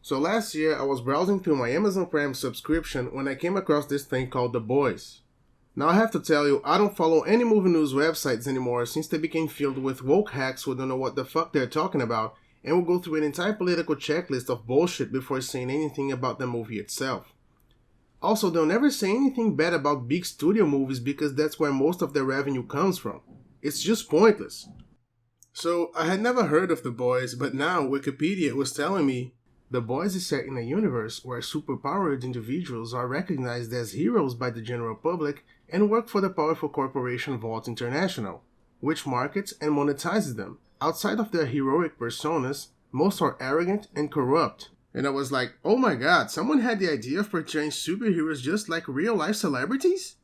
So last year, I was browsing through my Amazon Prime subscription when I came across this thing called The Boys. Now I have to tell you, I don't follow any movie news websites anymore since they became filled with woke hacks who don't know what the fuck they're talking about and will go through an entire political checklist of bullshit before saying anything about the movie itself. Also, they'll never say anything bad about big studio movies because that's where most of their revenue comes from. It's just pointless. So, I had never heard of The Boys, but now Wikipedia was telling me The Boys is set in a universe where superpowered individuals are recognized as heroes by the general public and work for the powerful corporation Vault International, which markets and monetizes them. Outside of their heroic personas, most are arrogant and corrupt. And I was like, oh my god, someone had the idea of portraying superheroes just like real-life celebrities?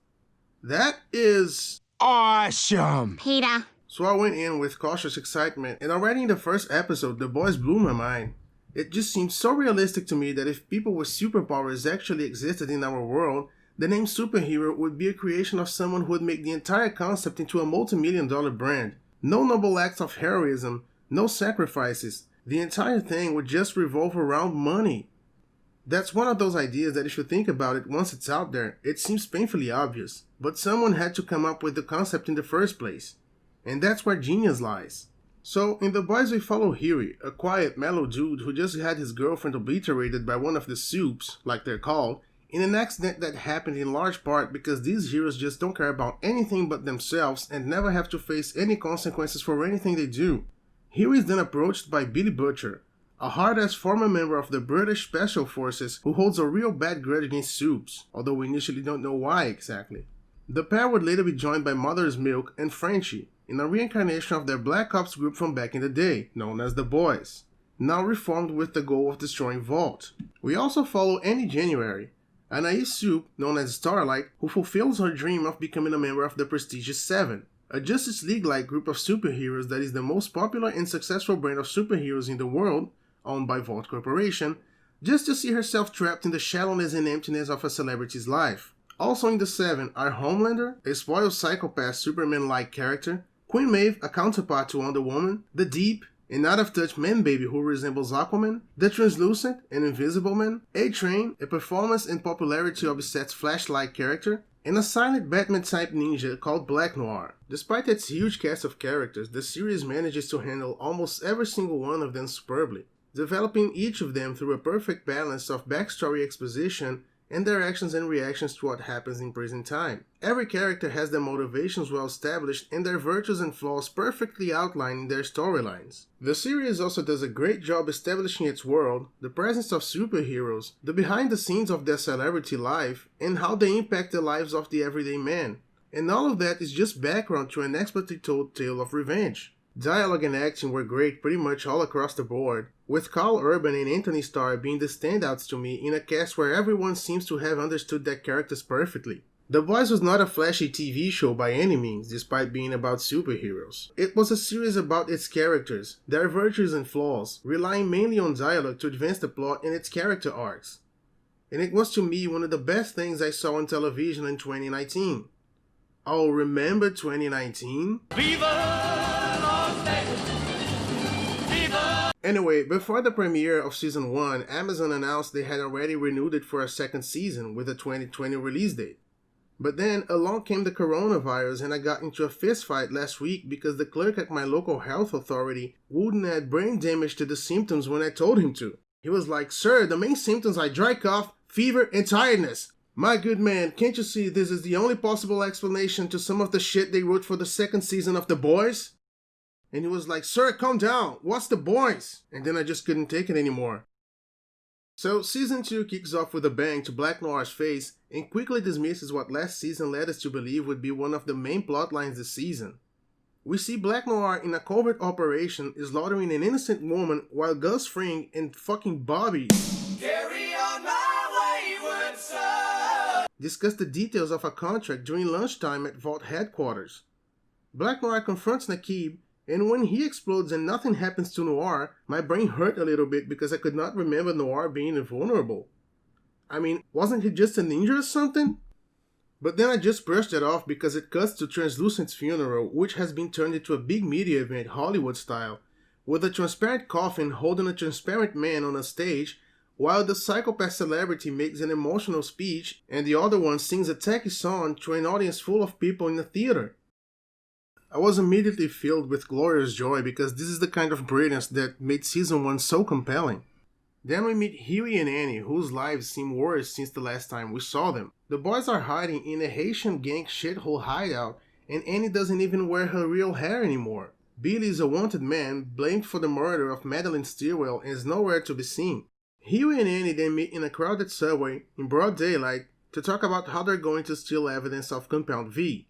That is awesome! Peter. So I went in with cautious excitement, and already in the first episode, The Boys blew my mind. It just seemed so realistic to me that if people with superpowers actually existed in our world, the name superhero would be a creation of someone who would make the entire concept into a multi-million-dollar brand. No noble acts of heroism, no sacrifices. The entire thing would just revolve around money. That's one of those ideas that if you think about it once it's out there, it seems painfully obvious, but someone had to come up with the concept in the first place. And that's where genius lies. So, in The Boys we follow Huey, a quiet, mellow dude who just had his girlfriend obliterated by one of the soups, like they're called, in an accident that happened in large part because these heroes just don't care about anything but themselves and never have to face any consequences for anything they do. Huey is then approached by Billy Butcher, a hard-ass former member of the British Special Forces who holds a real bad grudge against soups, although we initially don't know why exactly. The pair would later be joined by Mother's Milk and Frenchie, in a reincarnation of their Black Ops group from back in the day, known as the Boys, now reformed with the goal of destroying Vault. We also follow Annie January, a naive soup known as Starlight who fulfills her dream of becoming a member of the prestigious Seven, a Justice League-like group of superheroes that is the most popular and successful brand of superheroes in the world, owned by Vault Corporation, just to see herself trapped in the shallowness and emptiness of a celebrity's life. Also in the Seven are Homelander, a spoiled psychopath Superman-like character, Queen Maeve, a counterpart to Wonder Woman, the Deep, an out-of-touch man-baby who resembles Aquaman, the Translucent, an Invisible Man, A-Train, a performance and popularity-obsessed Flash-like character, and a silent Batman-type ninja called Black Noir. Despite its huge cast of characters, the series manages to handle almost every single one of them superbly, developing each of them through a perfect balance of backstory exposition and their actions and reactions to what happens in present time. Every character has their motivations well established and their virtues and flaws perfectly outlined in their storylines. The series also does a great job establishing its world, the presence of superheroes, the behind the scenes of their celebrity life, and how they impact the lives of the everyday man. And all of that is just background to an expertly told tale of revenge. Dialogue and acting were great pretty much all across the board, with Carl Urban and Anthony Starr being the standouts to me in a cast where everyone seems to have understood their characters perfectly. The Boys was not a flashy TV show by any means, despite being about superheroes. It was a series about its characters, their virtues and flaws, relying mainly on dialogue to advance the plot and its character arcs. And it was to me one of the best things I saw on television in 2019. Oh, remember 2019? Anyway, before the premiere of Season 1, Amazon announced they had already renewed it for a second season with a 2020 release date. But then along came the coronavirus and I got into a fistfight last week because the clerk at my local health authority wouldn't add brain damage to the symptoms when I told him to. He was like, "Sir, the main symptoms are dry cough, fever, and tiredness. My good man, can't you see this is the only possible explanation to some of the shit they wrote for the second season of The Boys?" And he was like, "Sir, calm down. What's The Boys?" And then I just couldn't take it anymore. So Season 2 kicks off with a bang to Black Noir's face and quickly dismisses what last season led us to believe would be one of the main plot lines this season. We see Black Noir in a covert operation slaughtering an innocent woman while Gus Fring and fucking Bobby Carry on my wayward son. discuss the details of a contract during lunchtime at Vault headquarters. Black Noir confronts Nakib, and when he explodes and nothing happens to Noir, my brain hurt a little bit because I could not remember Noir being invulnerable. I mean, wasn't he just a ninja or something? But then I just brushed it off because it cuts to Translucent's funeral, which has been turned into a big media event Hollywood style, with a transparent coffin holding a transparent man on a stage, while the psychopath celebrity makes an emotional speech and the other one sings a tacky song to an audience full of people in a theater. I was immediately filled with glorious joy because this is the kind of brilliance that made season 1 so compelling. Then we meet Huey and Annie, whose lives seem worse since the last time we saw them. The boys are hiding in a Haitian gang shithole hideout, and Annie doesn't even wear her real hair anymore. Billy is a wanted man, blamed for the murder of Madeline Stilwell, and is nowhere to be seen. Huey and Annie then meet in a crowded subway, in broad daylight, to talk about how they're going to steal evidence of Compound V.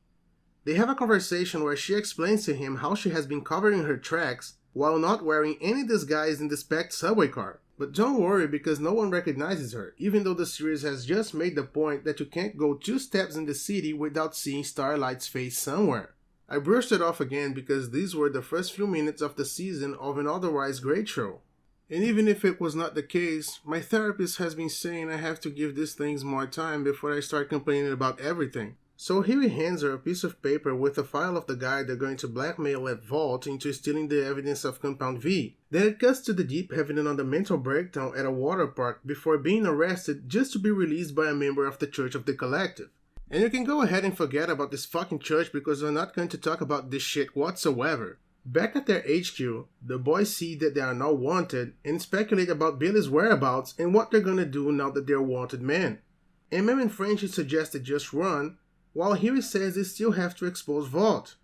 They have a conversation where she explains to him how she has been covering her tracks while not wearing any disguise in this packed subway car. But don't worry because no one recognizes her, even though the series has just made the point that you can't go 2 steps in the city without seeing Starlight's face somewhere. I brushed it off again because these were the first few minutes of the season of an otherwise great show. And even if it was not the case, my therapist has been saying I have to give these things more time before I start complaining about everything. So Huey hands her a piece of paper with a file of the guy they're going to blackmail at Vault into stealing the evidence of Compound V. Then it cuts to the Deep having another mental breakdown at a water park before being arrested just to be released by a member of the Church of the Collective. And you can go ahead and forget about this fucking church because we're not going to talk about this shit whatsoever. Back at their HQ, the boys see that they are now wanted and speculate about Billy's whereabouts and what they're gonna do now that they're wanted men. MM and Frenchie suggested just run, while Huey says they still have to expose Vault.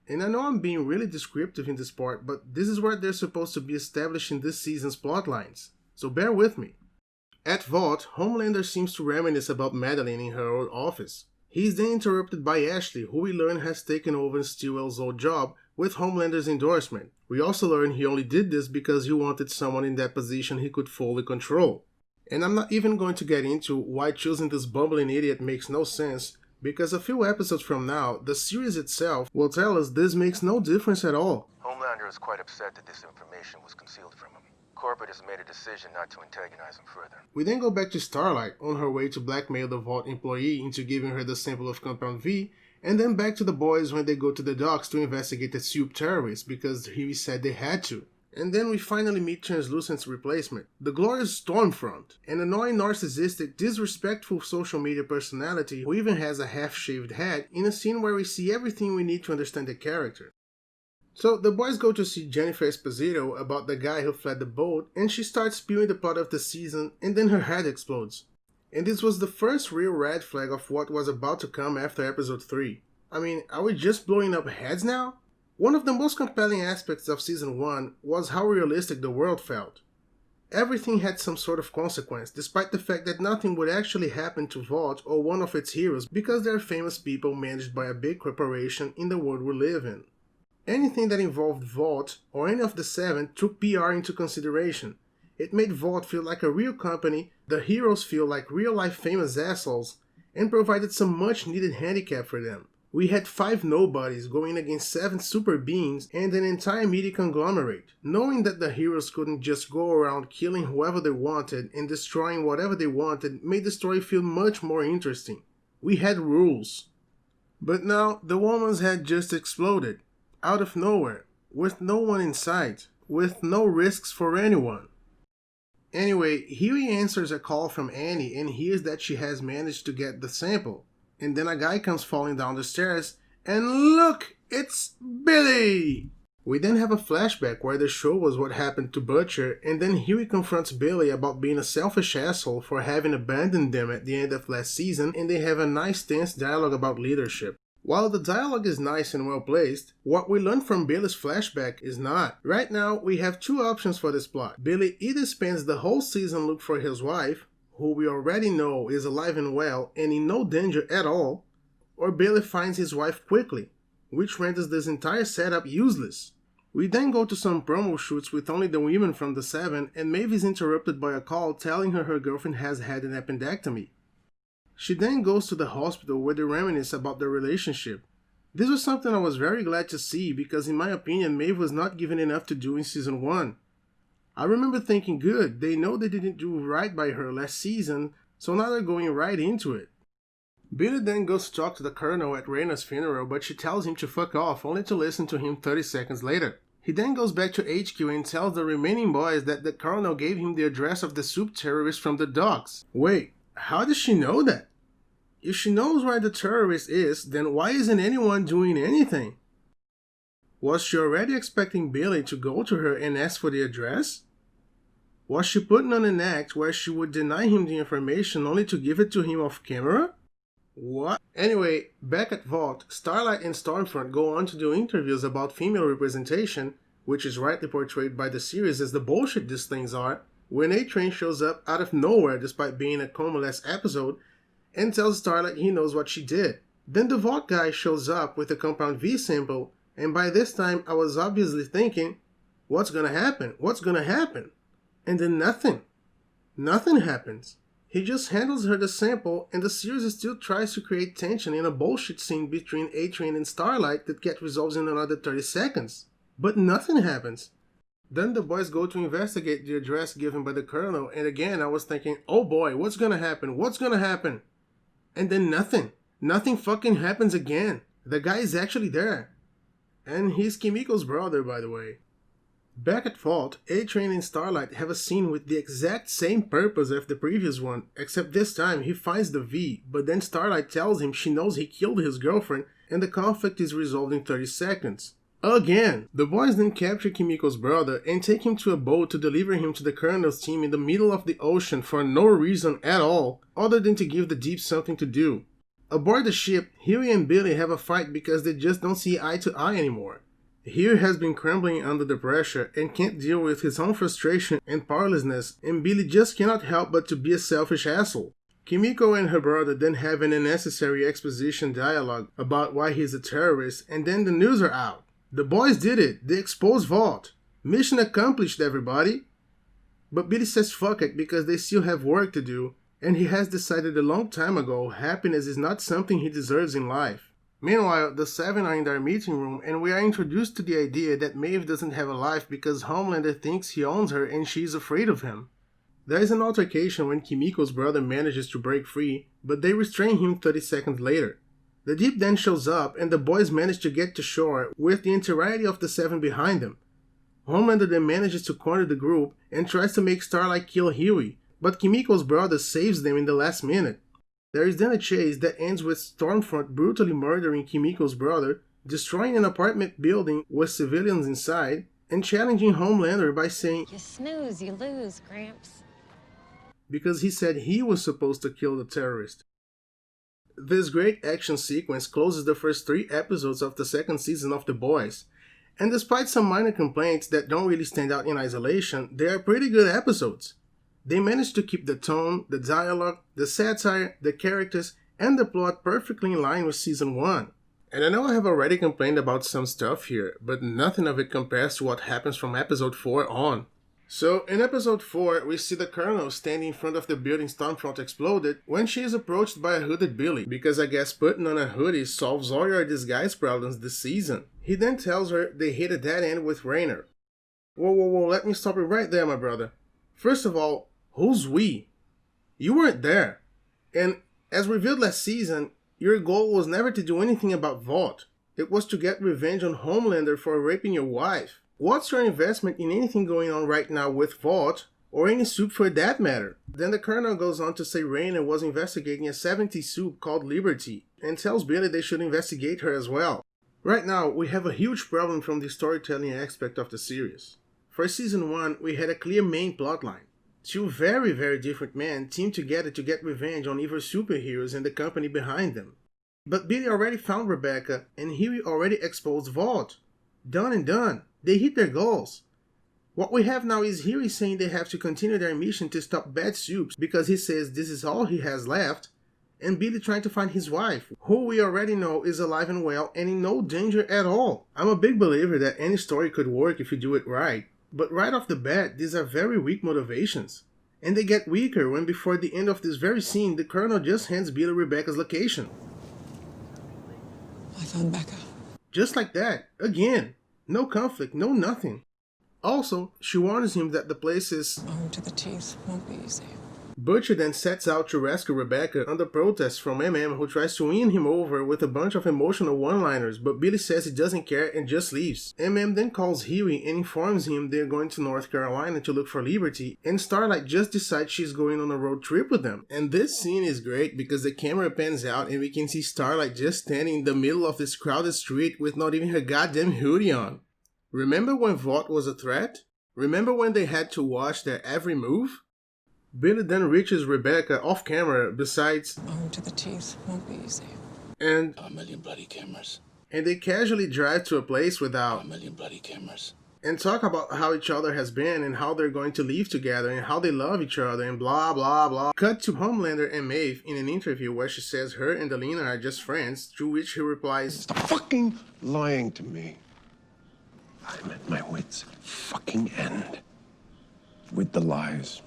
And I know I'm being really descriptive in this part, but this is where they're supposed to be establishing this season's plotlines, so bear with me. At Vault, Homelander seems to reminisce about Madeline in her old office. He is then interrupted by Ashley, who we learn has taken over Stilwell's old job with Homelander's endorsement. We also learn he only did this because he wanted someone in that position he could fully control. And I'm not even going to get into why choosing this bumbling idiot makes no sense, because a few episodes from now, the series itself will tell us this makes no difference at all. Homelander is quite upset that this information was concealed from him. Corporate has made a decision not to antagonize him further. We then go back to Starlight on her way to blackmail the Vault employee into giving her the sample of Compound V, and then back to the boys when they go to the docks to investigate the Soup terrorists because Huey said they had to. And then we finally meet Translucent's replacement, the glorious Stormfront, an annoying narcissistic, disrespectful social media personality who even has a half-shaved head in a scene where we see everything we need to understand the character. So the boys go to see Jennifer Esposito about the guy who fled the boat, and she starts spewing the plot of the season, and then her head explodes. And this was the first real red flag of what was about to come after episode 3. I mean, are we just blowing up heads now? One of the most compelling aspects of season 1 was how realistic the world felt. Everything had some sort of consequence, despite the fact that nothing would actually happen to Vault or one of its heroes because they're famous people managed by a big corporation in the world we live in. Anything that involved Vault or any of the 7 took PR into consideration. It made Vault feel like a real company, the heroes feel like real-life famous assholes, and provided some much-needed handicap for them. We had 5 nobodies going against 7 super beings and an entire media conglomerate. Knowing that the heroes couldn't just go around killing whoever they wanted and destroying whatever they wanted made the story feel much more interesting. We had rules. But now, the woman's head just exploded. Out of nowhere. With no one in sight. With no risks for anyone. Anyway, Huey answers a call from Annie and hears that she has managed to get the sample. And then a guy comes falling down the stairs, and look! It's Billy! We then have a flashback where the show was what happened to Butcher, and then Huey confronts Billy about being a selfish asshole for having abandoned them at the end of last season, and they have a nice tense dialogue about leadership. While the dialogue is nice and well placed, what we learn from Billy's flashback is not. Right now, we have 2 options for this plot. Billy either spends the whole season looking for his wife, who we already know is alive and well and in no danger at all, or Billy finds his wife quickly, which renders this entire setup useless. We then go to some promo shoots with only the women from the 7, and Maeve is interrupted by a call telling her girlfriend has had an appendectomy. She then goes to the hospital where they reminisce about their relationship. This was something I was very glad to see because in my opinion Maeve was not given enough to do in season 1. I remember thinking, good, they know they didn't do right by her last season, so now they're going right into it. Billy then goes to talk to the colonel at Reina's funeral, but she tells him to fuck off, only to listen to him 30 seconds later. He then goes back to HQ and tells the remaining boys that the colonel gave him the address of the soup terrorist from the docks. Wait, how does she know that? If she knows where the terrorist is, then why isn't anyone doing anything? Was she already expecting Billy to go to her and ask for the address? Was she putting on an act where she would deny him the information only to give it to him off camera? What? Anyway, back at Vault, Starlight and Stormfront go on to do interviews about female representation, which is rightly portrayed by the series as the bullshit these things are, when A-Train shows up out of nowhere despite being a coma-less episode, and tells Starlight he knows what she did. Then the Vault guy shows up with a Compound V sample, and by this time I was obviously thinking, what's gonna happen? What's gonna happen? And then nothing. Nothing happens. He just handles her the sample, and the series still tries to create tension in a bullshit scene between A-Train and Starlight that gets resolved in another 30 seconds. But nothing happens. Then the boys go to investigate the address given by the colonel, and again I was thinking, oh boy, what's gonna happen? What's gonna happen? And then nothing. Nothing fucking happens again. The guy is actually there. And he's Kimiko's brother, by the way. Back at Vault, A-Train and Starlight have a scene with the exact same purpose as the previous one, except this time he finds the V, but then Starlight tells him she knows he killed his girlfriend and the conflict is resolved in 30 seconds. Again! The boys then capture Kimiko's brother and take him to a boat to deliver him to the colonel's team in the middle of the ocean for no reason at all, other than to give the Deep something to do. Aboard the ship, Huey and Billy have a fight because they just don't see eye to eye anymore. Huey has been crumbling under the pressure and can't deal with his own frustration and powerlessness, and Billy just cannot help but to be a selfish asshole. Kimiko and her brother then have an unnecessary exposition dialogue about why he's a terrorist, and then the news are out. The boys did it! They exposed Vault! Mission accomplished, everybody! But Billy says fuck it because they still have work to do, and he has decided a long time ago happiness is not something he deserves in life. Meanwhile, the Seven are in their meeting room and we are introduced to the idea that Maeve doesn't have a life because Homelander thinks he owns her and she's afraid of him. There is an altercation when Kimiko's brother manages to break free, but they restrain him 30 seconds later. The Deep then shows up and the boys manage to get to shore with the entirety of the Seven behind them. Homelander then manages to corner the group and tries to make Starlight kill Huey, but Kimiko's brother saves them in the last minute. There is then a chase that ends with Stormfront brutally murdering Kimiko's brother, destroying an apartment building with civilians inside, and challenging Homelander by saying, "You snooze, you lose, Gramps." Because he said he was supposed to kill the terrorist. This great action sequence closes the first 3 episodes of the second season of The Boys, and despite some minor complaints that don't really stand out in isolation, they are pretty good episodes. They managed to keep the tone, the dialogue, the satire, the characters, and the plot perfectly in line with Season 1. And I know I have already complained about some stuff here, but nothing of it compares to what happens from Episode 4 on. So, in Episode 4, we see the Colonel standing in front of the building Stormfront exploded when she is approached by a hooded Billy, because I guess putting on a hoodie solves all your disguise problems this season. He then tells her they hit a dead end with Raynor. Whoa, let me stop you right there, my brother. First of all, who's we? You weren't there. And as revealed last season, your goal was never to do anything about Vault. It was to get revenge on Homelander for raping your wife. What's your investment in anything going on right now with Vault, or any soup for that matter? Then the Colonel goes on to say Raynor was investigating a 70s soup called Liberty, and tells Billy they should investigate her as well. Right now, we have a huge problem from the storytelling aspect of the series. For Season 1, we had a clear main plotline. 2 very, very different men teamed together to get revenge on evil superheroes and the company behind them. But Billy already found Rebecca, and Huey already exposed Vault. Done and done. They hit their goals. What we have now is Huey saying they have to continue their mission to stop bad soups because he says this is all he has left, and Billy trying to find his wife, who we already know is alive and well and in no danger at all. I'm a big believer that any story could work if you do it right. But right off the bat, these are very weak motivations. And they get weaker when before the end of this very scene, the Colonel just hands Billy Rebecca's location. I found Becca. Just like that. Again. No conflict, no nothing. Also, she warns him that the place is Armed to the teeth. Won't be easy. Butcher then sets out to rescue Rebecca under protest from MM, who tries to win him over with a bunch of emotional one-liners, but Billy says he doesn't care and just leaves. MM then calls Huey and informs him they're going to North Carolina to look for Liberty, and Starlight just decides she's going on a road trip with them. And this scene is great because the camera pans out and we can see Starlight just standing in the middle of this crowded street with not even her goddamn hoodie on. Remember when Vought was a threat? Remember when they had to watch their every move? Billy then reaches Rebecca off camera besides Armed to the teeth won't be easy. and A million bloody cameras. and they casually drive to a place A without million bloody cameras. and talk about how each other has been and how they're going to live together and how they love each other and blah blah blah. Cut to Homelander and Maeve in an interview where she says her and Alina are just friends, to which he replies, Stop fucking lying to me. I'm at my wits' fucking end with the lies.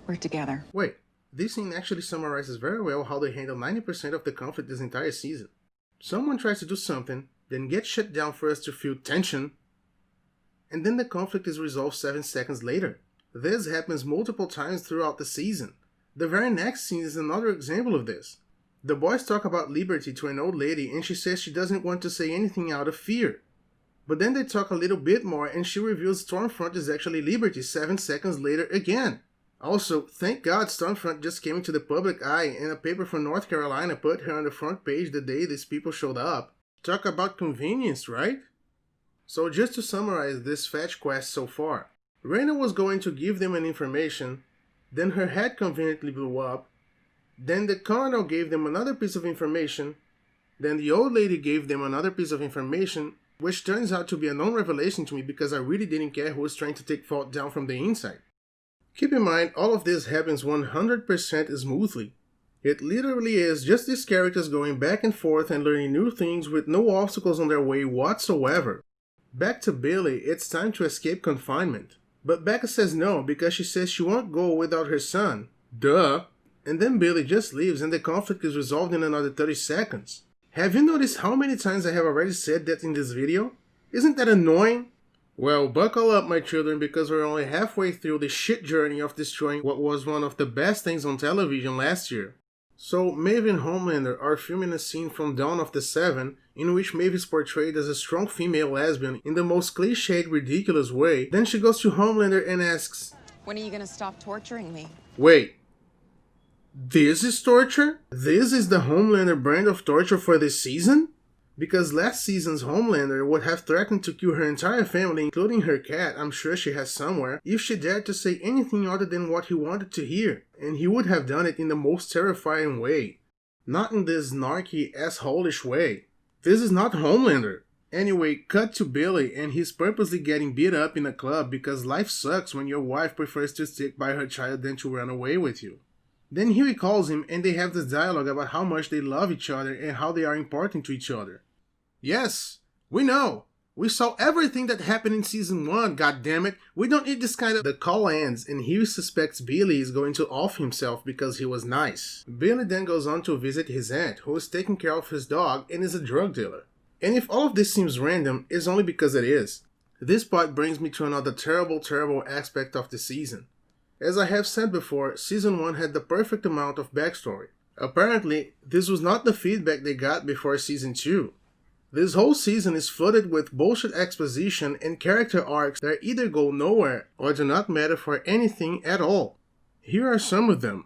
We're together. wait, this scene actually summarizes very well how they handle 90% of the conflict this entire season. Someone tries to do something, then gets shut down for us to feel tension, and then the conflict is resolved 7 seconds later. This happens multiple times throughout the season. The very next scene is another example of this. The boys talk about Liberty to an old lady and she says she doesn't want to say anything out of fear. But then they talk a little bit more and she reveals Stormfront is actually Liberty 7 seconds later again. Also, thank God Stormfront just came into the public eye and a paper from North Carolina put her on the front page the day these people showed up. Talk about convenience, right? So just to summarize this fetch quest so far, Reyna was going to give them an information, then her head conveniently blew up, then the colonel gave them another piece of information, then the old lady gave them another piece of information, which turns out to be a non-revelation to me because I really didn't care who was trying to take Vought down from the inside. Keep in mind, all of this happens 100% smoothly. It literally is just these characters going back and forth and learning new things with no obstacles on their way whatsoever. Back to Billy, it's time to escape confinement. But Becca says no because she says she won't go without her son. Duh. And then Billy just leaves and the conflict is resolved in another 30 seconds. Have you noticed how many times I have already said that in this video? Isn't that annoying? Well, buckle up my children because we're only halfway through the shit journey of destroying what was one of the best things on television last year. So, Maeve and Homelander are filming a scene from Dawn of the Seven in which Maeve is portrayed as a strong female lesbian in the most cliched, ridiculous way. Then she goes to Homelander and asks, When are you gonna stop torturing me? wait, this is torture? This is the Homelander brand of torture for this season? Because last season's Homelander would have threatened to kill her entire family, including her cat, I'm sure she has somewhere, if she dared to say anything other than what he wanted to hear. And he would have done it in the most terrifying way. Not in this snarky, asshole-ish way. This is not Homelander. Anyway, cut to Billy and he's purposely getting beat up in a club because life sucks when your wife prefers to stick by her child than to run away with you. Then Huey calls him and they have this dialogue about how much they love each other and how they are important to each other. Yes, we know. We saw everything that happened in season 1, goddammit. We don't need this kind of... The call ends and Huey suspects Billy is going to off himself because he was nice. Billy then goes on to visit his aunt, who is taking care of his dog and is a drug dealer. And if all of this seems random, it's only because it is. This part brings me to another terrible aspect of the season. As I have said before, season 1 had the perfect amount of backstory. Apparently, this was not the feedback they got before season 2. This whole season is flooded with bullshit exposition and character arcs that either go nowhere or do not matter for anything at all. Here are some of them.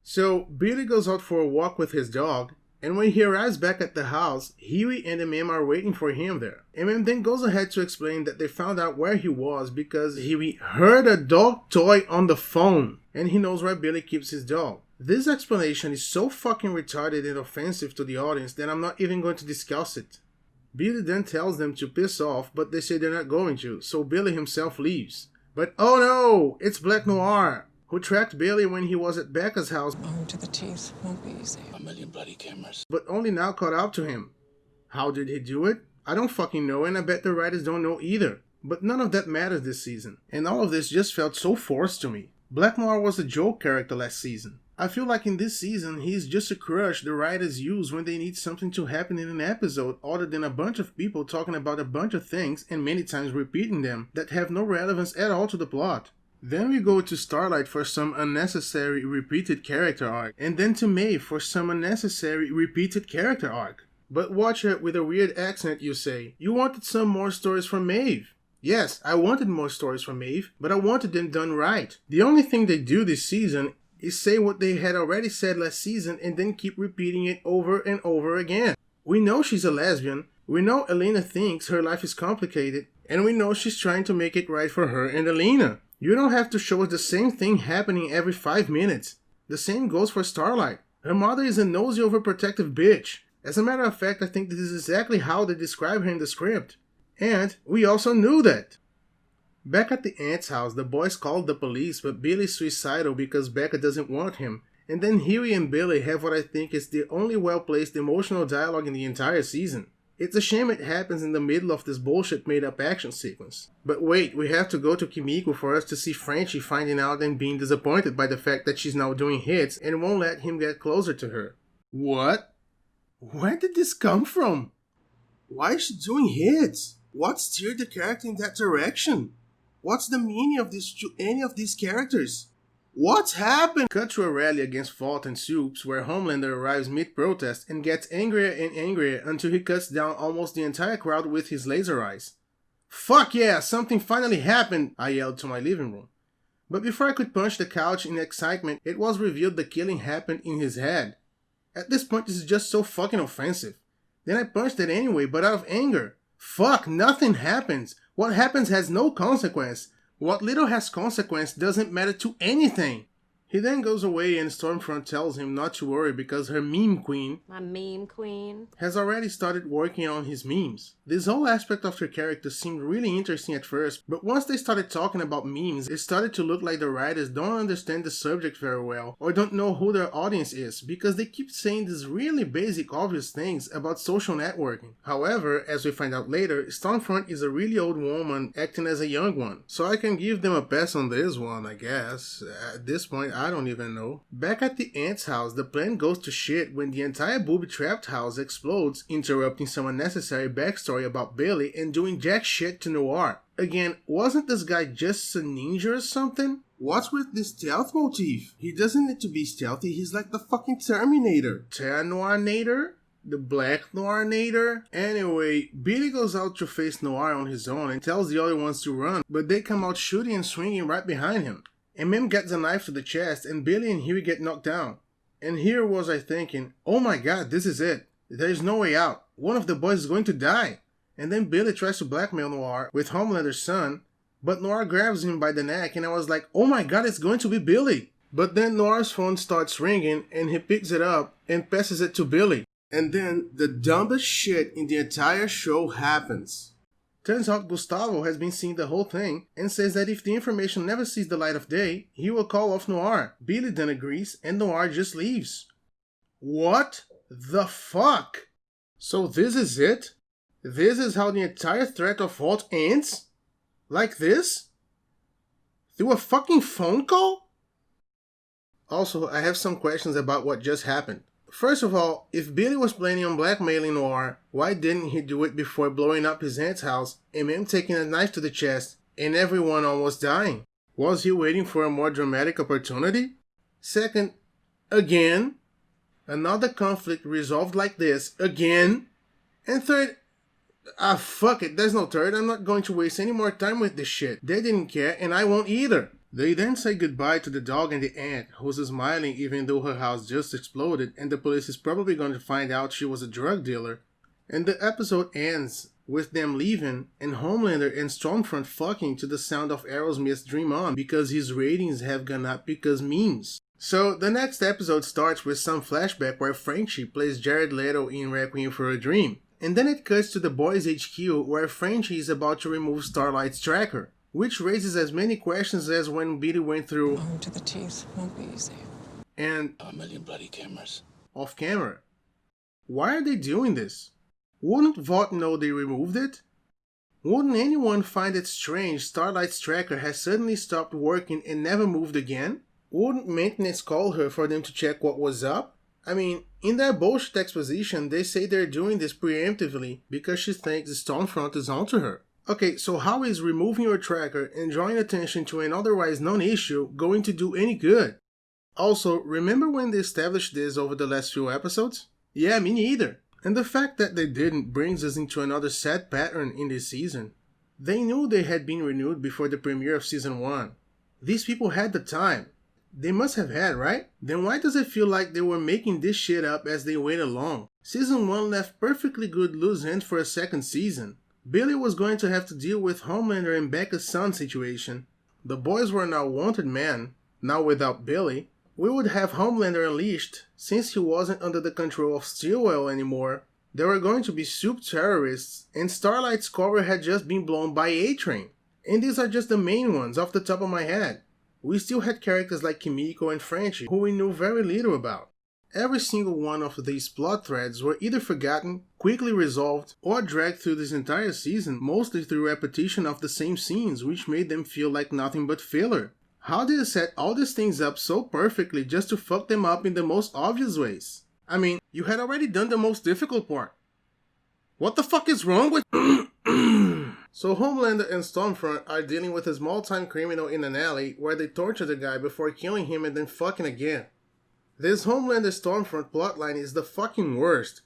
So, Billy goes out for a walk with his dog, and when he arrives back at the house, Huey and MM are waiting for him there. MM then goes ahead to explain that they found out where he was because Huey heard a dog toy on the phone, and he knows where Billy keeps his dog. This explanation is so fucking retarded and offensive to the audience that I'm not even going to discuss it. Billy then tells them to piss off, but they say they're not going to, so Billy himself leaves. But oh no, it's Black Noir, who tracked Billy when he was at Becca's house, Armed to the teeth won't be easy. A million bloody cameras. but only now caught up to him. How did he do it? I don't fucking know, and I bet the writers don't know either. But none of that matters this season, and all of this just felt so forced to me. Black Noir was a joke character last season. I feel like in this season, he's just a crush the writers use when they need something to happen in an episode other than a bunch of people talking about a bunch of things and many times repeating them that have no relevance at all to the plot. Then we go to Starlight for some unnecessary repeated character arc, and then to Maeve for some unnecessary repeated character arc. But watch her with a weird accent, you say. You wanted some more stories from Maeve. Yes, I wanted more stories from Maeve, but I wanted them done right. The only thing they do this season is say what they had already said last season and then keep repeating it over and over again. We know she's a lesbian, we know Elena thinks her life is complicated, and we know she's trying to make it right for her and Elena. You don't have to show us the same thing happening every 5 minutes. The same goes for Starlight. Her mother is a nosy overprotective bitch. As a matter of fact, I think this is exactly how they describe her in the script. And we also knew that. Back at the aunt's house, the boys called the police, but Billy's suicidal because Becca doesn't want him. And then Huey and Billy have what I think is the only well-placed emotional dialogue in the entire season. It's a shame it happens in the middle of this bullshit made-up action sequence. But wait, we have to go to Kimiko for us to see Frenchie finding out and being disappointed by the fact that she's now doing hits and won't let him get closer to her. What? Where did this come from? Why is she doing hits? What steered the character in that direction? What's the meaning of this to any of these characters? What's happened? Cut to a rally against Fault and Soups where Homelander arrives mid-protest and gets angrier and angrier until he cuts down almost the entire crowd with his laser eyes. Fuck yeah, something finally happened, I yelled to my living room. But before I could punch the couch in excitement, it was revealed the killing happened in his head. At this point, this is just so fucking offensive. Then I punched it anyway, but out of anger. Fuck, nothing happens. What happens has no consequence. What little has consequence doesn't matter to anything. He then goes away and Stormfront tells him not to worry because her meme queen, My meme queen. has already started working on his memes. This whole aspect of her character seemed really interesting at first, but once they started talking about memes, it started to look like the writers don't understand the subject very well, or don't know who their audience is, because they keep saying these really basic obvious things about social networking. However, as we find out later, Stormfront is a really old woman acting as a young one, so I can give them a pass on this one, I guess. At this point, I don't even know. Back at the aunt's house, the plan goes to shit when the entire booby-trapped house explodes, interrupting some unnecessary backstory about Billy and doing jack shit to Noir. Again, wasn't this guy just a ninja or something? What's with this stealth motif? He doesn't need to be stealthy, he's like the fucking Terminator. Ternoir-nator? The Black Noir-nator? Anyway, Billy goes out to face Noir on his own and tells the other ones to run, but they come out shooting and swinging right behind him. Mim gets a knife to the chest and Billy and Huey get knocked down. And here was I thinking, oh my god, this is it. There is no way out. One of the boys is going to die. And then Billy tries to blackmail Noir with Homelander's son, but Noir grabs him by the neck and I was like, oh my god, it's going to be Billy. But then Noir's phone starts ringing and he picks it up and passes it to Billy. And then the dumbest shit in the entire show happens. Turns out Gustavo has been seeing the whole thing and says that if the information never sees the light of day, he will call off Noir. Billy then agrees and Noir just leaves. What the fuck? So this is it? This is how the entire threat of Fault ends? Like this? Through a fucking phone call? Also, I have some questions about what just happened. First of all, if Billy was planning on blackmailing Noir, why didn't he do it before blowing up his aunt's house and him taking a knife to the chest and everyone almost dying? Was he waiting for a more dramatic opportunity? Second, again, another conflict resolved like this, again. And third, fuck it, there's no third, I'm not going to waste any more time with this shit. They didn't care and I won't either. They then say goodbye to the dog and the aunt, who's smiling even though her house just exploded and the police is probably going to find out she was a drug dealer. And the episode ends with them leaving and Homelander and Stormfront fucking to the sound of Aerosmith's Dream On because his ratings have gone up because memes. So the next episode starts with some flashback where Frenchie plays Jared Leto in Requiem for a Dream. And then it cuts to the boys' HQ where Frenchie is about to remove Starlight's tracker, which raises as many questions as when Billy went through Going to the teeth won't be easy. and A million bloody cameras. off camera. Why are they doing this? Wouldn't Vought know they removed it? Wouldn't anyone find it strange Starlight's tracker has suddenly stopped working and never moved again? Wouldn't maintenance call her for them to check what was up? I mean, in that bullshit exposition, they say they're doing this preemptively because she thinks Stormfront is onto her. Okay, so how is removing your tracker and drawing attention to an otherwise non-issue going to do any good? Also, remember when they established this over the last few episodes? Yeah, me neither. And the fact that they didn't brings us into another sad pattern in this season. They knew they had been renewed before the premiere of Season 1. These people had the time. They must have had, right? Then why does it feel like they were making this shit up as they went along? Season 1 left perfectly good loose ends for a second season. Billy was going to have to deal with Homelander and Becca's son situation. The boys were now wanted men. Now without Billy, we would have Homelander unleashed. Since he wasn't under the control of Stillwell anymore, there were going to be soup terrorists, and Starlight's cover had just been blown by A-Train. And these are just the main ones off the top of my head. We still had characters like Kimiko and Frenchie, who we knew very little about. Every single one of these plot threads were either forgotten, quickly resolved, or dragged through this entire season, mostly through repetition of the same scenes, which made them feel like nothing but filler. How did it set all these things up so perfectly just to fuck them up in the most obvious ways? I mean, you had already done the most difficult part. What the fuck is wrong with So Homelander and Stormfront are dealing with a small-time criminal in an alley where they torture the guy before killing him and then fucking again. This Homelander Stormfront plotline is the fucking worst.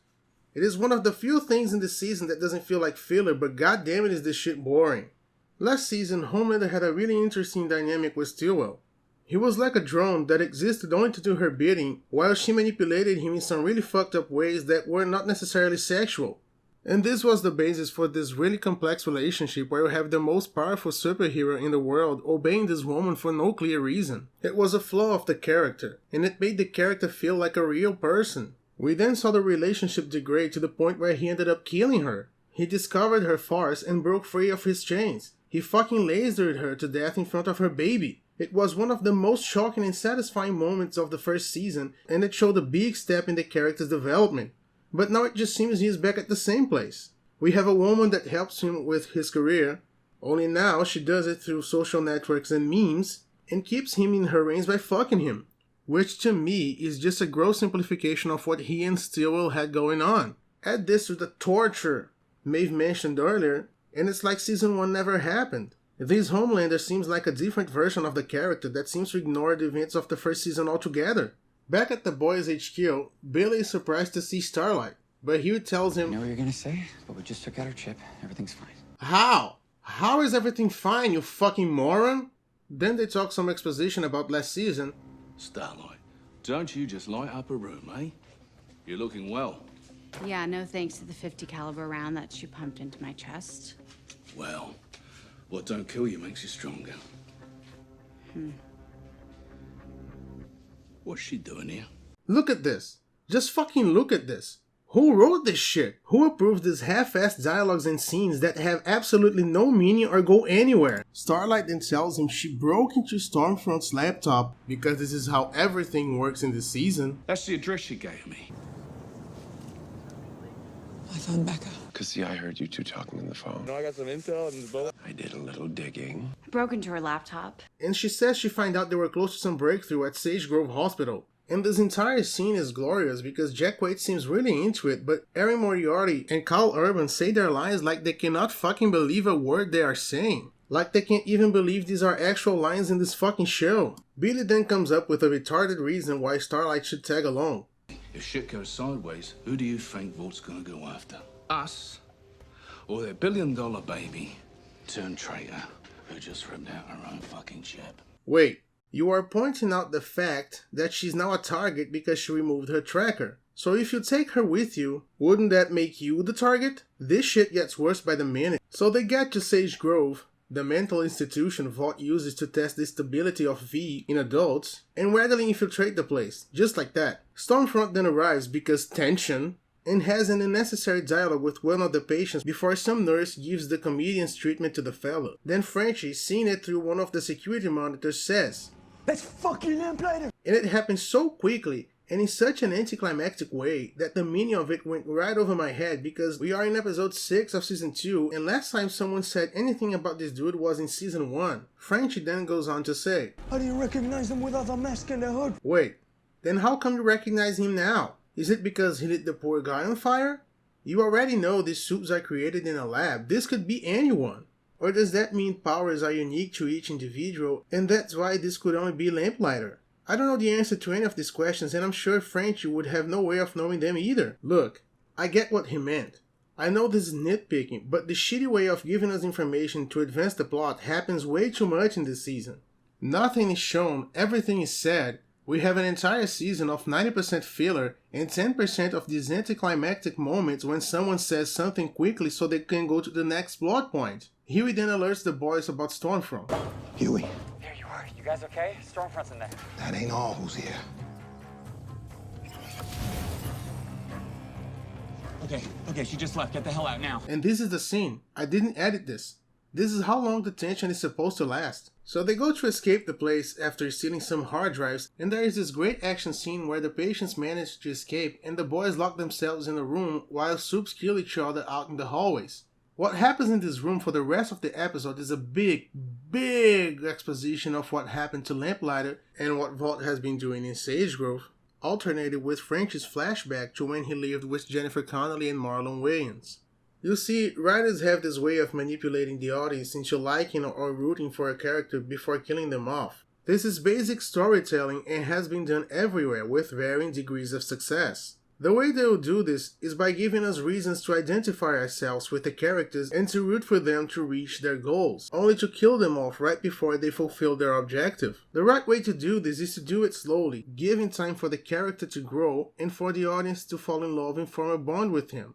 It is one of the few things in this season that doesn't feel like filler, but goddamn it is this shit boring. Last season, Homelander had a really interesting dynamic with Stillwell. He was like a drone that existed only to do her bidding, while she manipulated him in some really fucked up ways that were not necessarily sexual. And this was the basis for this really complex relationship where you have the most powerful superhero in the world obeying this woman for no clear reason. It was a flaw of the character, and it made the character feel like a real person. We then saw the relationship degrade to the point where he ended up killing her. He discovered her farce and broke free of his chains. He fucking lasered her to death in front of her baby. It was one of the most shocking and satisfying moments of the first season, and it showed a big step in the character's development. But now it just seems he's back at the same place. We have a woman that helps him with his career, only now she does it through social networks and memes, and keeps him in her reins by fucking him. Which to me is just a gross simplification of what he and Stillwell had going on. Add this to the torture Maeve mentioned earlier, and it's like season 1 never happened. This Homelander seems like a different version of the character that seems to ignore the events of the first season altogether. Back at the boys' HQ, Billy is surprised to see Starlight, but Hugh tells him, I know what you're gonna say, but we just took out her chip. Everything's fine. How? How is everything fine, you fucking moron? Then they talk some exposition about last season. Starlight, don't you just light up a room, eh? You're looking well. Yeah, no thanks to the 50 caliber round that she pumped into my chest. Well, what don't kill you makes you stronger. What's she doing here? Look at this. Just fucking look at this. Who wrote this shit? Who approved these half-assed dialogues and scenes that have absolutely no meaning or go anywhere? Starlight then tells him she broke into Stormfront's laptop because this is how everything works in this season. That's the address she gave me. I found Becca. Cause see, I heard you two talking on the phone. I got some intel and the bullet. I did a little digging. I broke into her laptop. And she says she found out they were close to some breakthrough at Sage Grove Hospital. And this entire scene is glorious because Jack Quaid seems really into it, but Erin Moriarty and Carl Urban say their lines like they cannot fucking believe a word they are saying. Like they can't even believe these are actual lines in this fucking show. Billy then comes up with a retarded reason why Starlight should tag along. If shit goes sideways, who do you think Vault's gonna go after? Us? Or their billion-dollar baby turned traitor who just ripped out her own fucking chip? Wait, you are pointing out the fact that she's now a target because she removed her tracker. So if you take her with you, wouldn't that make you the target? This shit gets worse by the minute. So they get to Sage Grove, the mental institution Vought uses to test the stability of V in adults, and readily infiltrate the place, just like that. Stormfront then arrives because tension, and has an unnecessary dialogue with one of the patients before some nurse gives the comedian's treatment to the fellow. Then Frenchie, seeing it through one of the security monitors, says, Let's fucking lamplighter. and it happens so quickly, and in such an anticlimactic way that the meaning of it went right over my head because we are in episode 6 of season 2 and last time someone said anything about this dude was in season 1. Frenchie then goes on to say, How do you recognize them without a mask and a hood? wait, then how come you recognize him now? Is it because he lit the poor guy on fire? You already know these suits are created in a lab. This could be anyone. Or does that mean powers are unique to each individual and that's why this could only be Lamplighter? I don't know the answer to any of these questions and I'm sure Frenchie would have no way of knowing them either. Look, I get what he meant. I know this is nitpicking, but the shitty way of giving us information to advance the plot happens way too much in this season. Nothing is shown, everything is said. We have an entire season of 90% filler and 10% of these anticlimactic moments when someone says something quickly so they can go to the next plot point. Huey then alerts the boys about Stormfront. Huey, There you are. You guys okay? Stormfront's in there. that ain't all who's here. Okay, she just left. Get the hell out now. And this is the scene. I didn't edit this. This is how long the tension is supposed to last. So they go to escape the place after stealing some hard drives, and there is this great action scene where the patients manage to escape and the boys lock themselves in a room while soups kill each other out in the hallways. What happens in this room for the rest of the episode is a big exposition of what happened to Lamplighter and what Vought has been doing in Sage Grove, alternated with French's flashback to when he lived with Jennifer Connelly and Marlon Wayans. You see, writers have this way of manipulating the audience into liking or rooting for a character before killing them off. This is basic storytelling and has been done everywhere with varying degrees of success. The way they will do this is by giving us reasons to identify ourselves with the characters and to root for them to reach their goals, only to kill them off right before they fulfill their objective. The right way to do this is to do it slowly, giving time for the character to grow and for the audience to fall in love and form a bond with him.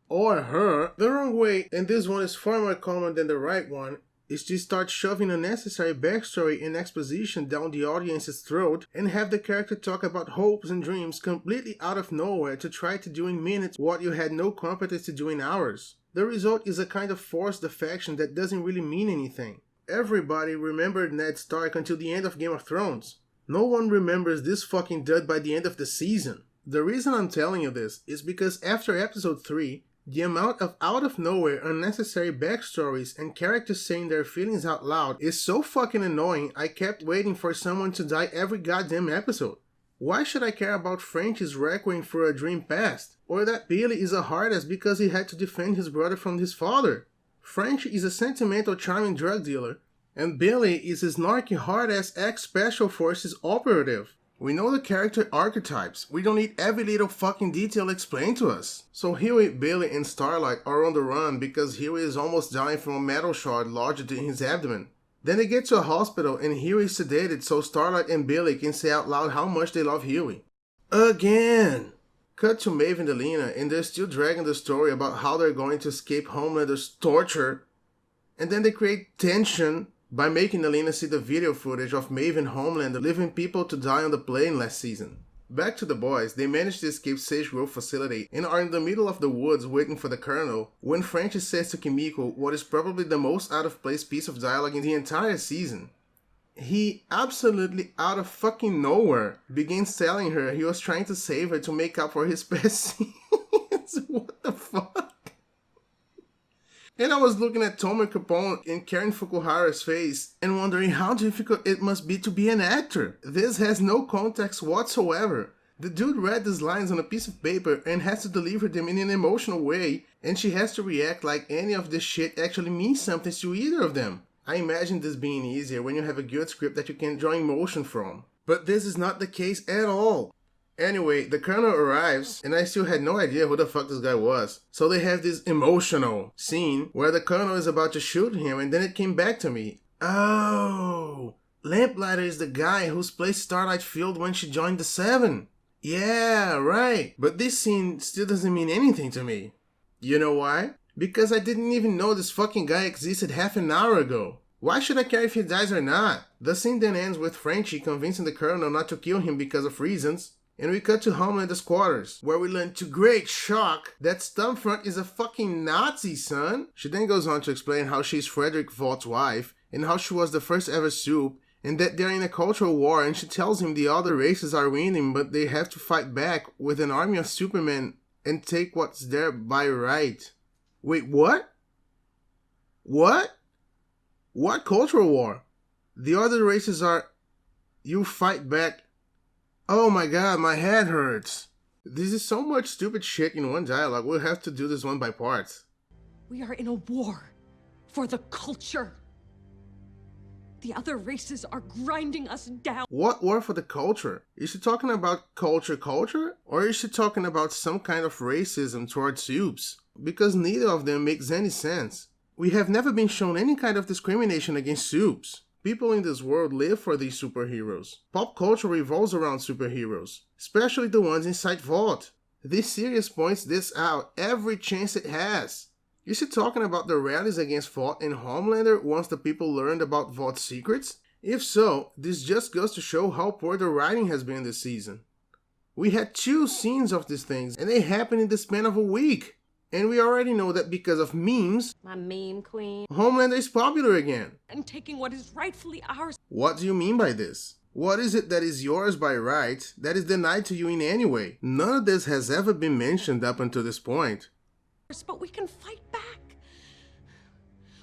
Or her. The wrong way, and this one is far more common than the right one, is to start shoving unnecessary backstory and exposition down the audience's throat and have the character talk about hopes and dreams completely out of nowhere to try to do in minutes what you had no competence to do in hours. The result is a kind of forced affection that doesn't really mean anything. Everybody remembered Ned Stark until the end of Game of Thrones. No one remembers this fucking dud by the end of the season. The reason I'm telling you this is because after episode 3, the amount of out-of-nowhere unnecessary backstories and characters saying their feelings out loud is so fucking annoying I kept waiting for someone to die every goddamn episode. Why should I care about French's requiem for a dream past? Or that Billy is a hard-ass because he had to defend his brother from his father? French is a sentimental charming drug dealer, and Billy is a snarky hard-ass ex-special forces operative. We know the character archetypes. We don't need every little fucking detail explained to us. So Huey, Billy, and Starlight are on the run because Huey is almost dying from a metal shard lodged in his abdomen. Then they get to a hospital and Huey is sedated so Starlight and Billy can say out loud how much they love Huey. Again! Cut to Maeve and Alina and they're still dragging the story about how they're going to escape Homelander's torture. And then they create tension by making Alina see the video footage of Maeve and Homelander leaving people to die on the plane last season. Back to the boys, they manage to escape Sage Grove facility and are in the middle of the woods waiting for the colonel when Francis says to Kimiko what is probably the most out of place piece of dialogue in the entire season. He, absolutely out of fucking nowhere, begins telling her he was trying to save her to make up for his past sins. What the fuck? And I was looking at Tomer Capone and Karen Fukuhara's face and wondering how difficult it must be to be an actor. This has no context whatsoever. The dude read these lines on a piece of paper and has to deliver them in an emotional way, and she has to react like any of this shit actually means something to either of them. I imagine this being easier when you have a good script that you can draw emotion from. But this is not the case at all. Anyway, the colonel arrives, and I still had no idea who the fuck this guy was. So they have this emotional scene where the colonel is about to shoot him, and then it came back to me. Oh, Lamplighter is the guy whose place Starlight filled when she joined the Seven. Yeah, right. But this scene still doesn't mean anything to me. You know why? Because I didn't even know this fucking guy existed half an hour ago. Why should I care if he dies or not? The scene then ends with Frenchie convincing the colonel not to kill him because of reasons. And we cut to Homelander's quarters, where we learn to great shock that Stormfront is a fucking Nazi, son. She then goes on to explain how she's Frederick Vaught's wife, and how she was the first ever soup, and that they're in a cultural war, and she tells him the other races are winning, but they have to fight back with an army of Supermen and take what's there by right. Wait, what? What? What cultural war? The other races are... You fight back... Oh my god, my head hurts. This is so much stupid shit in one dialogue. We'll have to do this one by parts. We are in a war for the culture. The other races are grinding us down. What war for the culture? Is she talking about culture? Or is she talking about some kind of racism towards Supes? Because neither of them makes any sense. We have never been shown any kind of discrimination against Supes. People in this world live for these superheroes. Pop culture revolves around superheroes, especially the ones inside Vought. This series points this out every chance it has. Is she talking about the rallies against Vought and Homelander once the people learned about Vaught's secrets? If so, this just goes to show how poor the writing has been this season. We had 2 scenes of these things, and they happened in the span of a week. And we already know that because of memes, My meme queen. Homelander is popular again. And taking what is rightfully ours. What do you mean by this? What is it that is yours by right that is denied to you in any way? None of this has ever been mentioned up until this point. But we can fight back.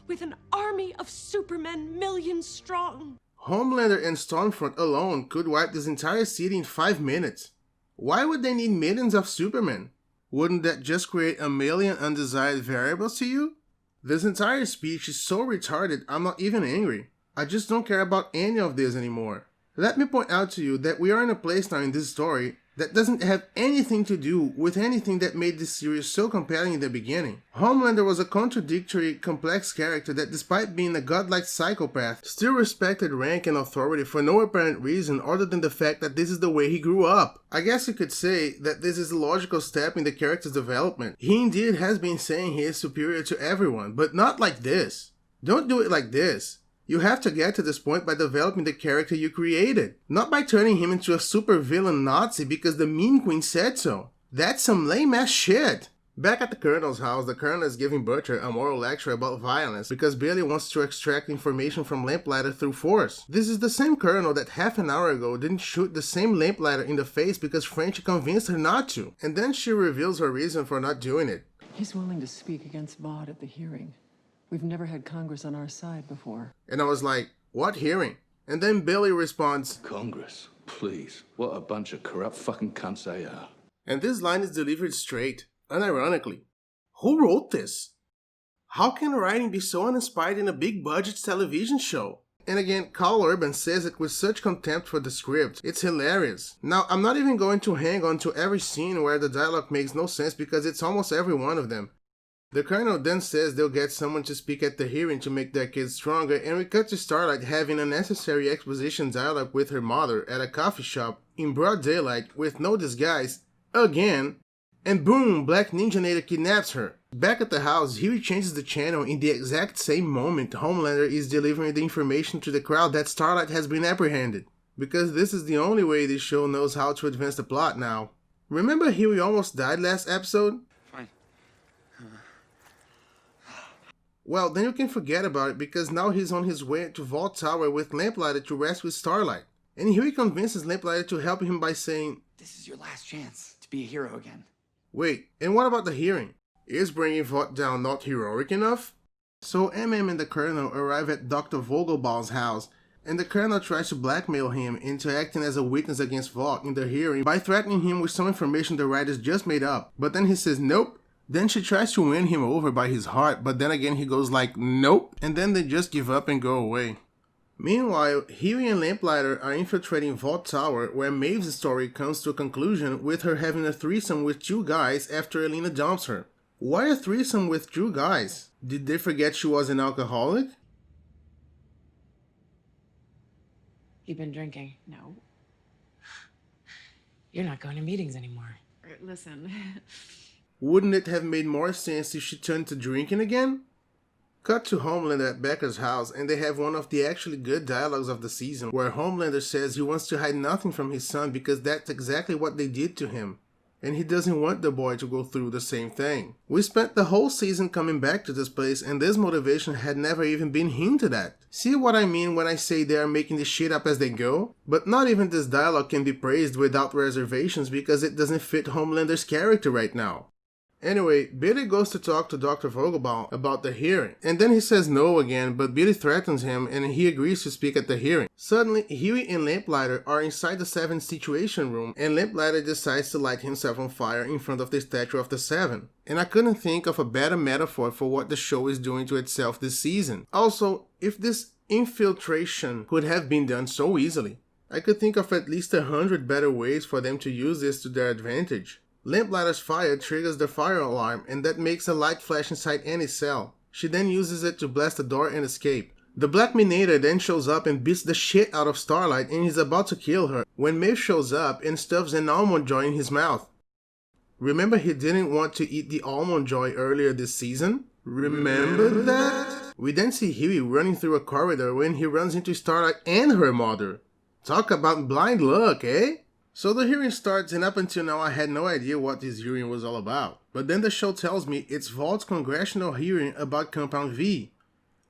With an army of Supermen, millions strong. Homelander and Stormfront alone could wipe this entire city in 5 minutes. Why would they need millions of Supermen? Wouldn't that just create a million undesired variables to you? This entire speech is so retarded, I'm not even angry. I just don't care about any of this anymore. Let me point out to you that we are in a place now in this story that doesn't have anything to do with anything that made this series so compelling in the beginning. Homelander was a contradictory, complex character that, despite being a godlike psychopath, still respected rank and authority for no apparent reason other than the fact that this is the way he grew up. I guess you could say that this is a logical step in the character's development. He indeed has been saying he is superior to everyone, but not like this. Don't do it like this. You have to get to this point by developing the character you created, not by turning him into a super villain Nazi because the meme queen said so. That's some lame ass shit. Back at the Colonel's house, the Colonel is giving Butcher a moral lecture about violence because Billy wants to extract information from Lamplighter through force. This is the same Colonel that half an hour ago didn't shoot the same Lamplighter in the face because Frenchie convinced her not to, and then she reveals her reason for not doing it. He's willing to speak against Vought at the hearing. We've never had Congress on our side before. And I was like, what hearing? And then Billy responds, Congress, please. What a bunch of corrupt fucking cunts they are. And this line is delivered straight, unironically. Who wrote this? How can writing be so uninspired in a big budget television show? And again, Carl Urban says it with such contempt for the script. It's hilarious. Now, I'm not even going to hang on to every scene where the dialogue makes no sense because it's almost every one of them. The Colonel then says they'll get someone to speak at the hearing to make their kids stronger, and we cut to Starlight having unnecessary exposition dialogue with her mother at a coffee shop in broad daylight with no disguise, again, and boom, Black Ninja Nader kidnaps her. Back at the house, Huey changes the channel in the exact same moment Homelander is delivering the information to the crowd that Starlight has been apprehended, because this is the only way this show knows how to advance the plot now. Remember Huey almost died last episode? Well, then you can forget about it because now he's on his way to Vault Tower with Lamplighter to rescue Starlight. And Huey convinces Lamplighter to help him by saying, This is your last chance to be a hero again. wait, and what about the hearing? Is bringing Vought down not heroic enough? So MM and the Colonel arrive at Dr. Vogelbaum's house, and the Colonel tries to blackmail him into acting as a witness against Vought in the hearing by threatening him with some information the writers just made up. But then he says nope. Then she tries to win him over by his heart, but then again he goes like, nope, and then they just give up and go away. Meanwhile, Huey and Lamplighter are infiltrating Vault Tower, where Maeve's story comes to a conclusion with her having a threesome with 2 guys after Elena dumps her. Why a threesome with 2 guys? Did they forget she was an alcoholic? You been drinking? No. You're not going to meetings anymore. Listen. Wouldn't it have made more sense if she turned to drinking again? Cut to Homelander at Becca's house, and they have one of the actually good dialogues of the season, where Homelander says he wants to hide nothing from his son because that's exactly what they did to him. and he doesn't want the boy to go through the same thing. We spent the whole season coming back to this place, and this motivation had never even been hinted at. See what I mean when I say they are making this shit up as they go? But not even this dialogue can be praised without reservations because it doesn't fit Homelander's character right now. Anyway, Billy goes to talk to Dr. Vogelbaum about the hearing, and then he says no again, but Billy threatens him and he agrees to speak at the hearing. Suddenly, Huey and Lamplighter are inside the Seven Situation Room, and Lamplighter decides to light himself on fire in front of the statue of the Seven. And I couldn't think of a better metaphor for what the show is doing to itself this season. Also, if this infiltration could have been done so easily, I could think of at least 100 better ways for them to use this to their advantage. Lamplighter's fire triggers the fire alarm, and that makes a light flash inside any cell. She then uses it to blast the door and escape. The Black Minator then shows up and beats the shit out of Starlight and is about to kill her when Maeve shows up and stuffs an almond joy in his mouth. Remember he didn't want to eat the almond joy earlier this season? Remember that? We then see Huey running through a corridor when he runs into Starlight and her mother. Talk about blind luck, eh? So the hearing starts, and up until now I had no idea what this hearing was all about. But then the show tells me it's Vault's congressional hearing about Compound V.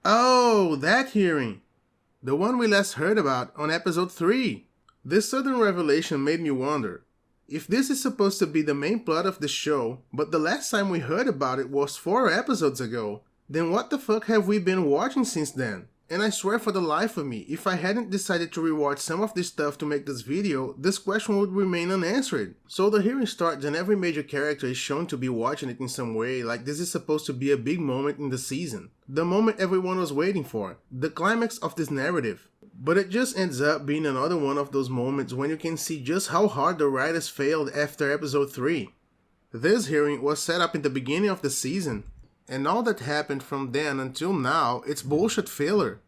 Oh, that hearing! The one we last heard about on episode 3. This sudden revelation made me wonder, if this is supposed to be the main plot of the show, but the last time we heard about it was 4 episodes ago, then what the fuck have we been watching since then? And I swear for the life of me, if I hadn't decided to rewatch some of this stuff to make this video, this question would remain unanswered. So the hearing starts and every major character is shown to be watching it in some way, like this is supposed to be a big moment in the season. The moment everyone was waiting for. The climax of this narrative. But it just ends up being another one of those moments when you can see just how hard the writers failed after episode 3. This hearing was set up in the beginning of the season, and all that happened from then until now, it's bullshit filler.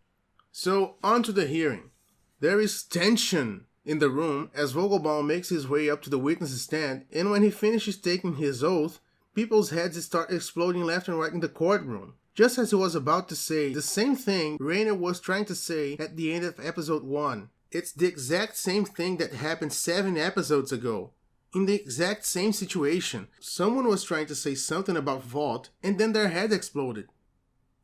So, on to the hearing. There is tension in the room as Vogelbaum makes his way up to the witness stand, and when he finishes taking his oath, people's heads start exploding left and right in the courtroom. Just as he was about to say the same thing Rainer was trying to say at the end of episode 1. It's the exact same thing that happened 7 episodes ago. In the exact same situation, someone was trying to say something about Vault, and then their head exploded.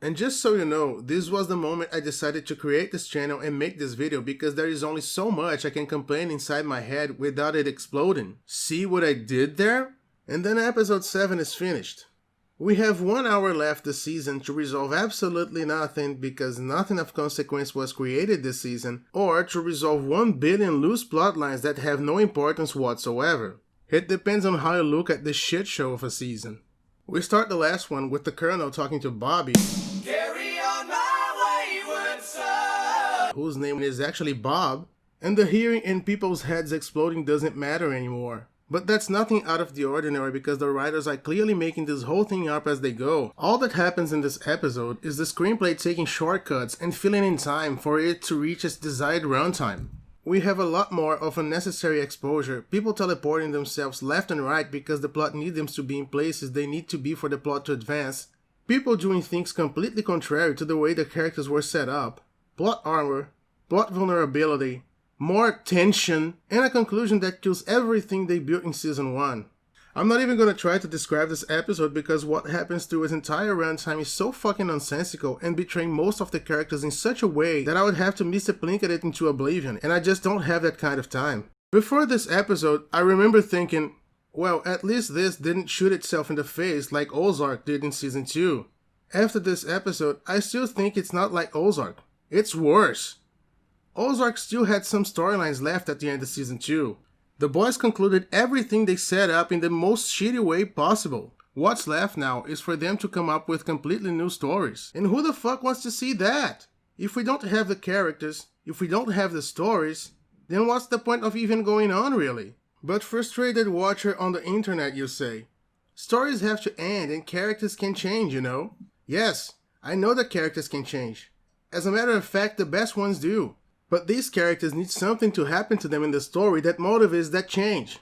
And just so you know, this was the moment I decided to create this channel and make this video because there is only so much I can complain inside my head without it exploding. See what I did there? And then episode 7 is finished. We have 1 hour left this season to resolve absolutely nothing because nothing of consequence was created this season, or to resolve 1 billion loose plot lines that have no importance whatsoever. It depends on how you look at this shit show of a season. We start the last one with the Colonel talking to Bobby, "Carry on my wayward son," whose name is actually Bob, and the hearing and people's heads exploding doesn't matter anymore. But that's nothing out of the ordinary because the writers are clearly making this whole thing up as they go. All that happens in this episode is the screenplay taking shortcuts and filling in time for it to reach its desired runtime. We have a lot more of unnecessary exposure, people teleporting themselves left and right because the plot needs them to be in places they need to be for the plot to advance, people doing things completely contrary to the way the characters were set up, plot armor, plot vulnerability, more tension, and a conclusion that kills everything they built in season 1. I'm not even gonna try to describe this episode because what happens through its entire runtime is so fucking nonsensical and betraying most of the characters in such a way that I would have to Mr. Plinkett it into oblivion, and I just don't have that kind of time. Before this episode, I remember thinking, well, at least this didn't shoot itself in the face like Ozark did in season 2. After this episode, I still think it's not like Ozark. It's worse. Ozark still had some storylines left at the end of season 2. The boys concluded everything they set up in the most shitty way possible. What's left now is for them to come up with completely new stories. And who the fuck wants to see that? If we don't have the characters, if we don't have the stories, then what's the point of even going on really? But frustrated watcher on the internet, you say. Stories have to end and characters can change, you know? Yes, I know that characters can change. As a matter of fact, the best ones do. But these characters need something to happen to them in the story that motivates that change.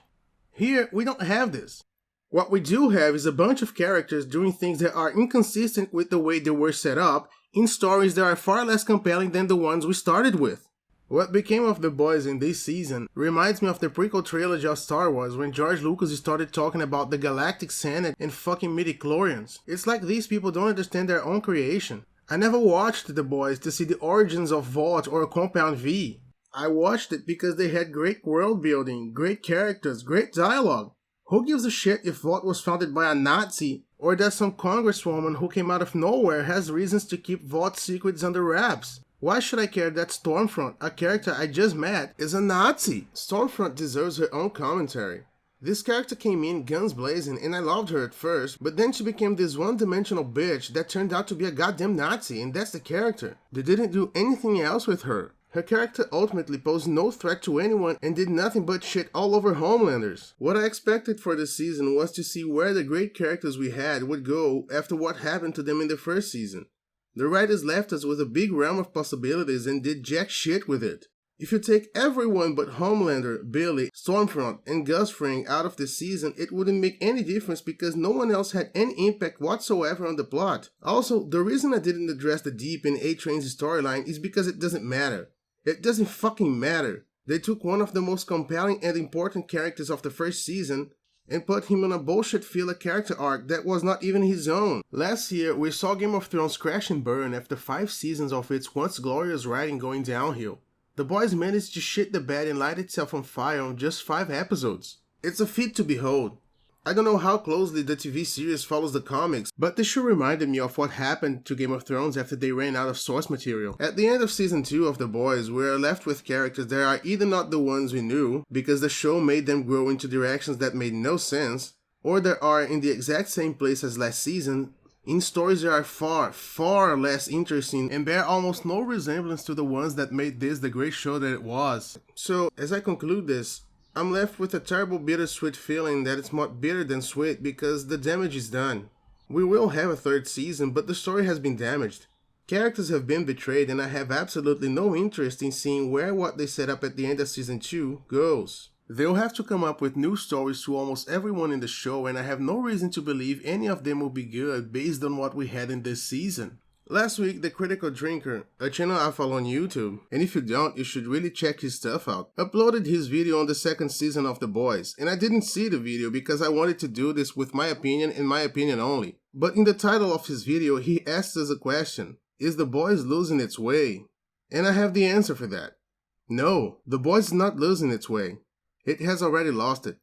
Here, we don't have this. What we do have is a bunch of characters doing things that are inconsistent with the way they were set up in stories that are far less compelling than the ones we started with. What became of The Boys in this season reminds me of the prequel trilogy of Star Wars when George Lucas started talking about the Galactic Senate and fucking midichlorians. It's like these people don't understand their own creation. I never watched The Boys to see the origins of Vought or Compound V. I watched it because they had great world building, great characters, great dialogue. Who gives a shit if Vought was founded by a Nazi or that some congresswoman who came out of nowhere has reasons to keep Vaught's secrets under wraps? Why should I care that Stormfront, a character I just met, is a Nazi? Stormfront deserves her own commentary. This character came in guns blazing and I loved her at first, but then she became this one-dimensional bitch that turned out to be a goddamn Nazi, and that's the character. They didn't do anything else with her. Her character ultimately posed no threat to anyone and did nothing but shit all over Homelanders. What I expected for this season was to see where the great characters we had would go after what happened to them in the first season. The writers left us with a big realm of possibilities and did jack shit with it. If you take everyone but Homelander, Billy, Stormfront, and Gus Fring out of this season, it wouldn't make any difference because no one else had any impact whatsoever on the plot. Also, the reason I didn't address the Deep in A-Train's storyline is because it doesn't matter. It doesn't fucking matter. They took one of the most compelling and important characters of the first season and put him on a bullshit filler character arc that was not even his own. Last year, we saw Game of Thrones crash and burn after 5 seasons of its once glorious writing going downhill. The Boys managed to shit the bed and light itself on fire on just 5 episodes. It's a feat to behold. I don't know how closely the TV series follows the comics, but this show reminded me of what happened to Game of Thrones after they ran out of source material. At the end of season 2 of The Boys, we are left with characters that are either not the ones we knew, because the show made them grow into directions that made no sense, or they are in the exact same place as last season, in stories that are far, far less interesting and bear almost no resemblance to the ones that made this the great show that it was. So, as I conclude this, I'm left with a terrible bittersweet feeling that it's more bitter than sweet because the damage is done. We will have a 3rd season, but the story has been damaged. Characters have been betrayed and I have absolutely no interest in seeing where what they set up at the end of season 2 goes. They'll have to come up with new stories to almost everyone in the show and I have no reason to believe any of them will be good based on what we had in this season. Last week, The Critical Drinker, a channel I follow on YouTube, and if you don't, you should really check his stuff out, uploaded his video on the 2nd season of The Boys, and I didn't see the video because I wanted to do this with my opinion and my opinion only. But in the title of his video, he asks us a question: is The Boys losing its way? And I have the answer for that. No, The Boys is not losing its way. It has already lost it.